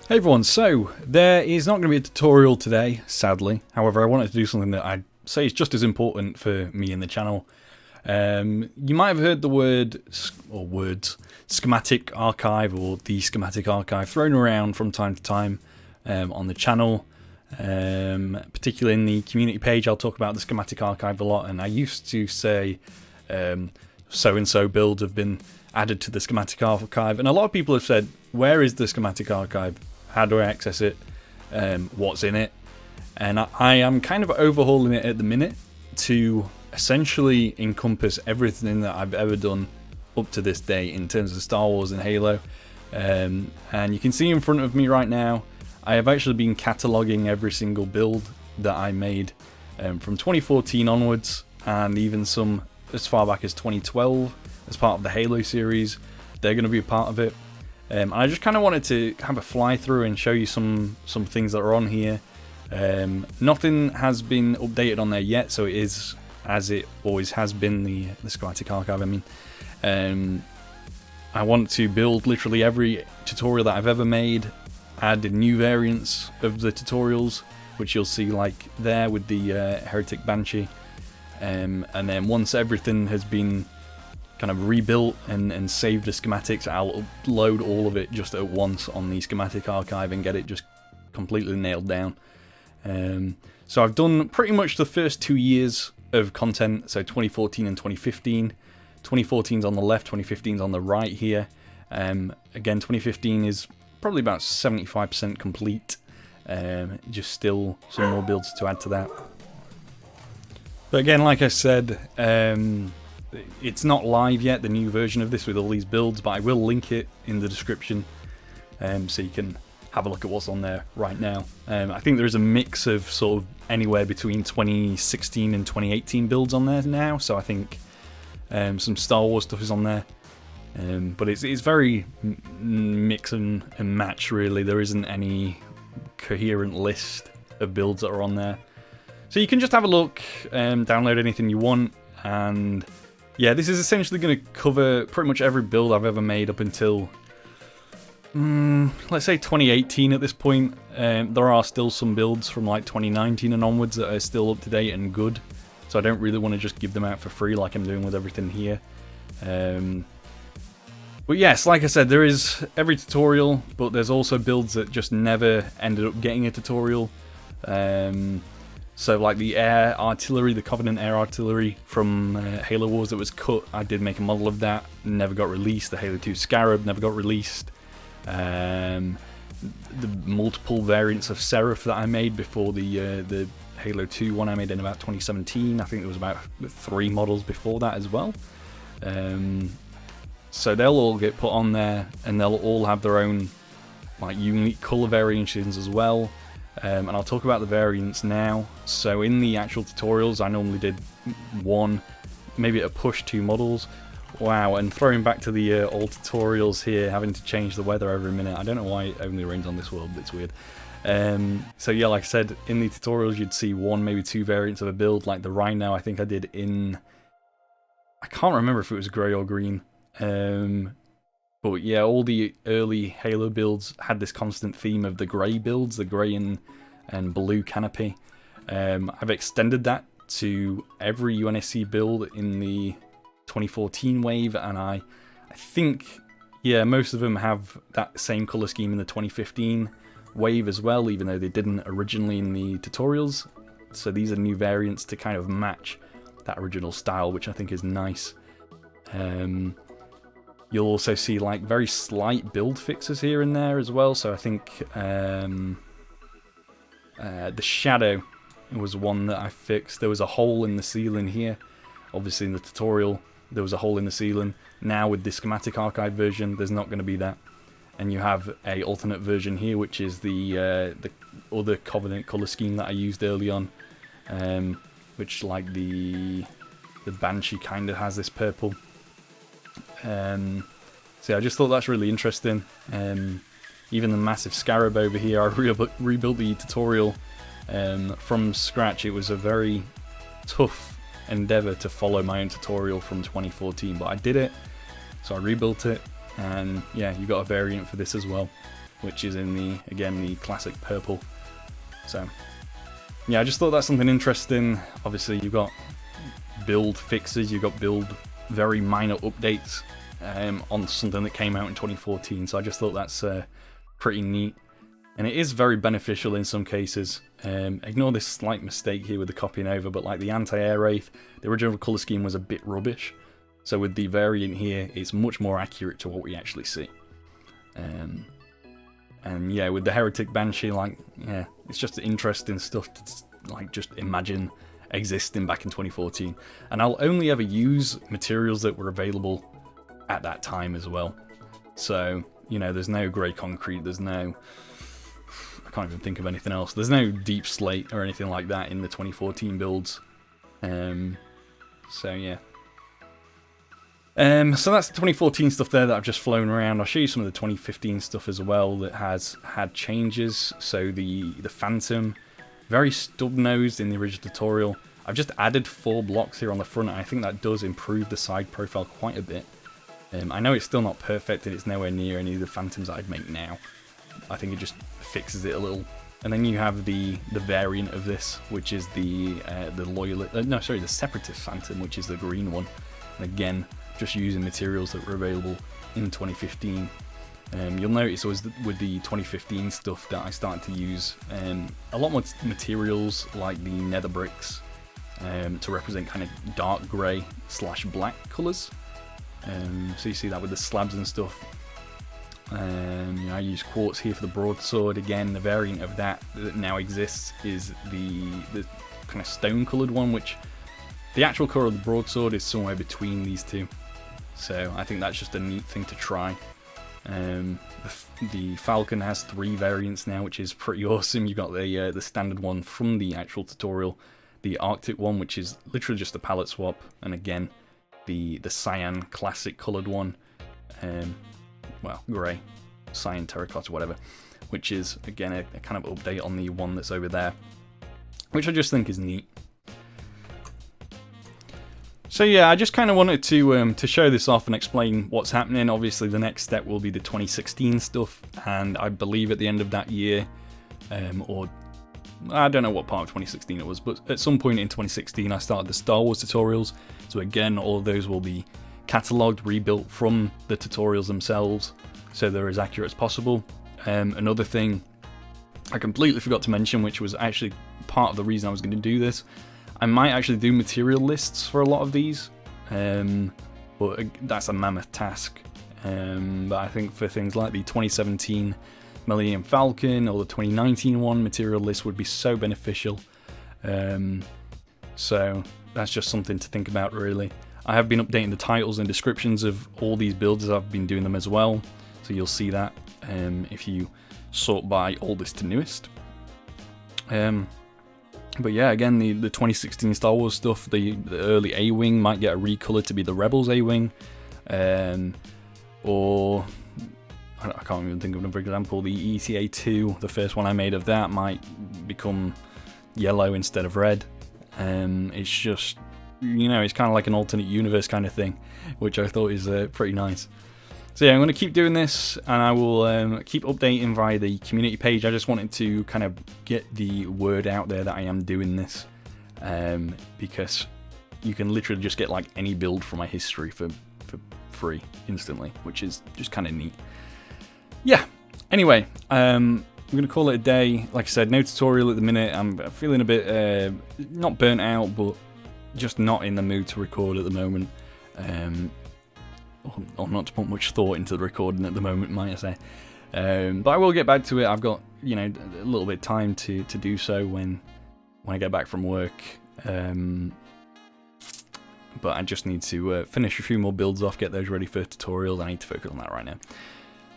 Hey everyone, so there is not going to be a tutorial today, sadly. However, I wanted to do something that I'd say is just as important for me and the channel. You might have heard the words Schematic Archive or the Schematic Archive thrown around from time to time on the channel. Particularly in the community page, I'll talk about the Schematic Archive a lot, and I used to say so-and-so builds have been added to the Schematic Archive, and a lot of people have said, where is the Schematic Archive? How do I access it? What's in it? And I am kind of overhauling it at the minute to essentially encompass everything that I've ever done up to this day in terms of Star Wars and Halo. And you can see in front of me right now, I have actually been cataloguing every single build that I made from 2014 onwards, and even some as far back as 2012 as part of the Halo series. They're going to be a part of it. I just kind of wanted to have a fly through and show you some things that are on here. Nothing has been updated on there yet, so it is as it always has been, the Schematic Archive. I mean, I want to build literally every tutorial that I've ever made, add new variants of the tutorials, which you'll see like there with the Heretic Banshee, and then once everything has been kind of rebuilt and saved the schematics, I'll upload all of it just at once on the Schematic Archive and get it just completely nailed down. So I've done pretty much the first 2 years of content, so 2014 and 2015. 2014's on the left, 2015's on the right here. Again, 2015 is probably about 75% complete. Just still some more builds to add to that. But again, like I said, it's not live yet, the new version of this with all these builds, but I will link it in the description so you can have a look at what's on there right now. I think there's a mix of sort of anywhere between 2016 and 2018 builds on there now, so I think some Star Wars stuff is on there. But it's very mix and match, really. There isn't any coherent list of builds that are on there. So you can just have a look, download anything you want, and yeah, this is essentially going to cover pretty much every build I've ever made up until, let's say 2018 at this point. There are still some builds from like 2019 and onwards that are still up to date and good, so I don't really want to just give them out for free like I'm doing with everything here. But yes, like I said, there is every tutorial, but there's also builds that just never ended up getting a tutorial. So like the air artillery, the Covenant air artillery from Halo Wars that was cut, I did make a model of that, never got released. The Halo 2 Scarab never got released. The multiple variants of Seraph that I made before the Halo 2 one I made in about 2017, I think there was about 3 models before that as well. So they'll all get put on there, and they'll all have their own like unique colour variations as well. And I'll talk about the variants now. So in the actual tutorials, I normally did 1, maybe at a push 2 models. Wow, and throwing back to the old tutorials here, having to change the weather every minute. I don't know why it only rains on this world, but it's weird. So yeah, like I said, in the tutorials you'd see 1, maybe 2 variants of a build, like the Rhino I think I did in, I can't remember if it was grey or green. But yeah, all the early Halo builds had this constant theme of the grey builds, the grey and blue canopy. I've extended that to every UNSC build in the 2014 wave, and I think, yeah, most of them have that same colour scheme in the 2015 wave as well, even though they didn't originally in the tutorials. So these are new variants to kind of match that original style, which I think is nice. You'll also see like very slight build fixes here and there as well. So I think the shadow was one that I fixed. There was a hole in the ceiling here. Obviously in the tutorial there was a hole in the ceiling. Now with the Schematic Archive version there's not going to be that. And you have a alternate version here, which is the other Covenant colour scheme that I used early on. Which like the Banshee kind of has this purple. So yeah, I just thought that's really interesting. Even the massive Scarab over here, I rebuilt the tutorial from scratch. It was a very tough endeavour to follow my own tutorial from 2014, but I did it, so I rebuilt it, and yeah, you got a variant for this as well. which is in the, again, the classic purple. So yeah, I just thought that's something interesting. Obviously you've got build fixes, you've got build very minor updates on something that came out in 2014, so I just thought that's pretty neat. And it is very beneficial in some cases. Ignore this slight mistake here with the copying over, but like the anti-air wraith, the original colour scheme was a bit rubbish. So with the variant here, it's much more accurate to what we actually see. And yeah, with the Heretic Banshee, like, yeah, it's just interesting stuff to like just imagine existing back in 2014. And I'll only ever use materials that were available at that time as well. So, you know, there's no grey concrete, there's no... I can't even think of anything else. There's no deep slate or anything like that in the 2014 builds. So yeah. So that's the 2014 stuff there that I've just flown around. I'll show you some of the 2015 stuff as well that has had changes. So the Phantom, very stub-nosed in the original tutorial. I've just added 4 blocks here on the front, and I think that does improve the side profile quite a bit. I know it's still not perfect, and it's nowhere near any of the Phantoms that I'd make now. I think it just fixes it a little. And then you have the variant of this, which is the the Separatist Phantom, which is the green one. And again, just using materials that were available in 2015. You'll notice with the 2015 stuff that I started to use a lot more materials like the nether bricks to represent kind of dark grey / black colours. So you see that with the slabs and stuff. You know, I use quartz here for the broadsword. Again, the variant of that now exists is the kind of stone coloured one, which the actual colour of the broadsword is somewhere between these two. So I think that's just a neat thing to try. The Falcon has 3 variants now, which is pretty awesome. You've got the standard one from the actual tutorial, the Arctic one, which is literally just a palette swap, and again the cyan classic coloured one. Well, grey, cyan, terracotta, whatever, which is, again, a kind of update on the one that's over there, which I just think is neat. So yeah, I just kind of wanted to show this off and explain what's happening. Obviously, the next step will be the 2016 stuff, and I believe at the end of that year, or I don't know what part of 2016 it was, but at some point in 2016, I started the Star Wars tutorials. So again, all of those will be catalogued, rebuilt from the tutorials themselves, so they're as accurate as possible. Another thing I completely forgot to mention, which was actually part of the reason I was going to do this, I might actually do material lists for a lot of these, but that's a mammoth task. But I think for things like the 2017 Millennium Falcon or the 2019 one, material list would be so beneficial. So that's just something to think about, really. I have been updating the titles and descriptions of all these builds as I've been doing them as well, so you'll see that if you sort by oldest to newest. But yeah, again, the 2016 Star Wars stuff, the early A-Wing might get a recolor to be the Rebels A-Wing, or I can't even think of another example. The ETA2, the first one I made of that, might become yellow instead of red. It's just, you know, it's kind of like an alternate universe kind of thing, which I thought is pretty nice. So yeah, I'm going to keep doing this, and I will keep updating via the community page. I just wanted to kind of get the word out there that I am doing this, because you can literally just get like any build from my history for free instantly, which is just kind of neat. Yeah, anyway, I'm going to call it a day. Like I said, no tutorial at the minute. I'm feeling a bit, not burnt out, but just not in the mood to record at the moment. Or not to put much thought into the recording at the moment, might I say. But I will get back to it. I've got, you know, a little bit of time to do so when I get back from work. But I just need to finish a few more builds off, get those ready for tutorials. I need to focus on that right now.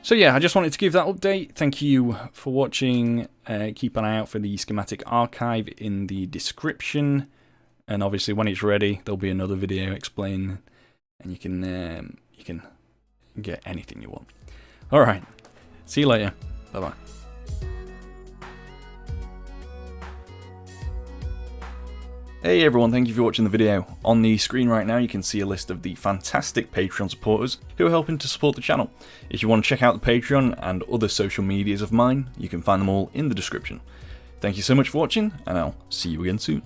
So yeah, I just wanted to give that update. Thank you for watching. Keep an eye out for the schematic archive in the description. And obviously when it's ready, there'll be another video explaining, and you can get anything you want. Alright, see you later. Bye-bye. Hey everyone, thank you for watching the video. On the screen right now you can see a list of the fantastic Patreon supporters who are helping to support the channel. If you want to check out the Patreon and other social medias of mine, you can find them all in the description. Thank you so much for watching, and I'll see you again soon.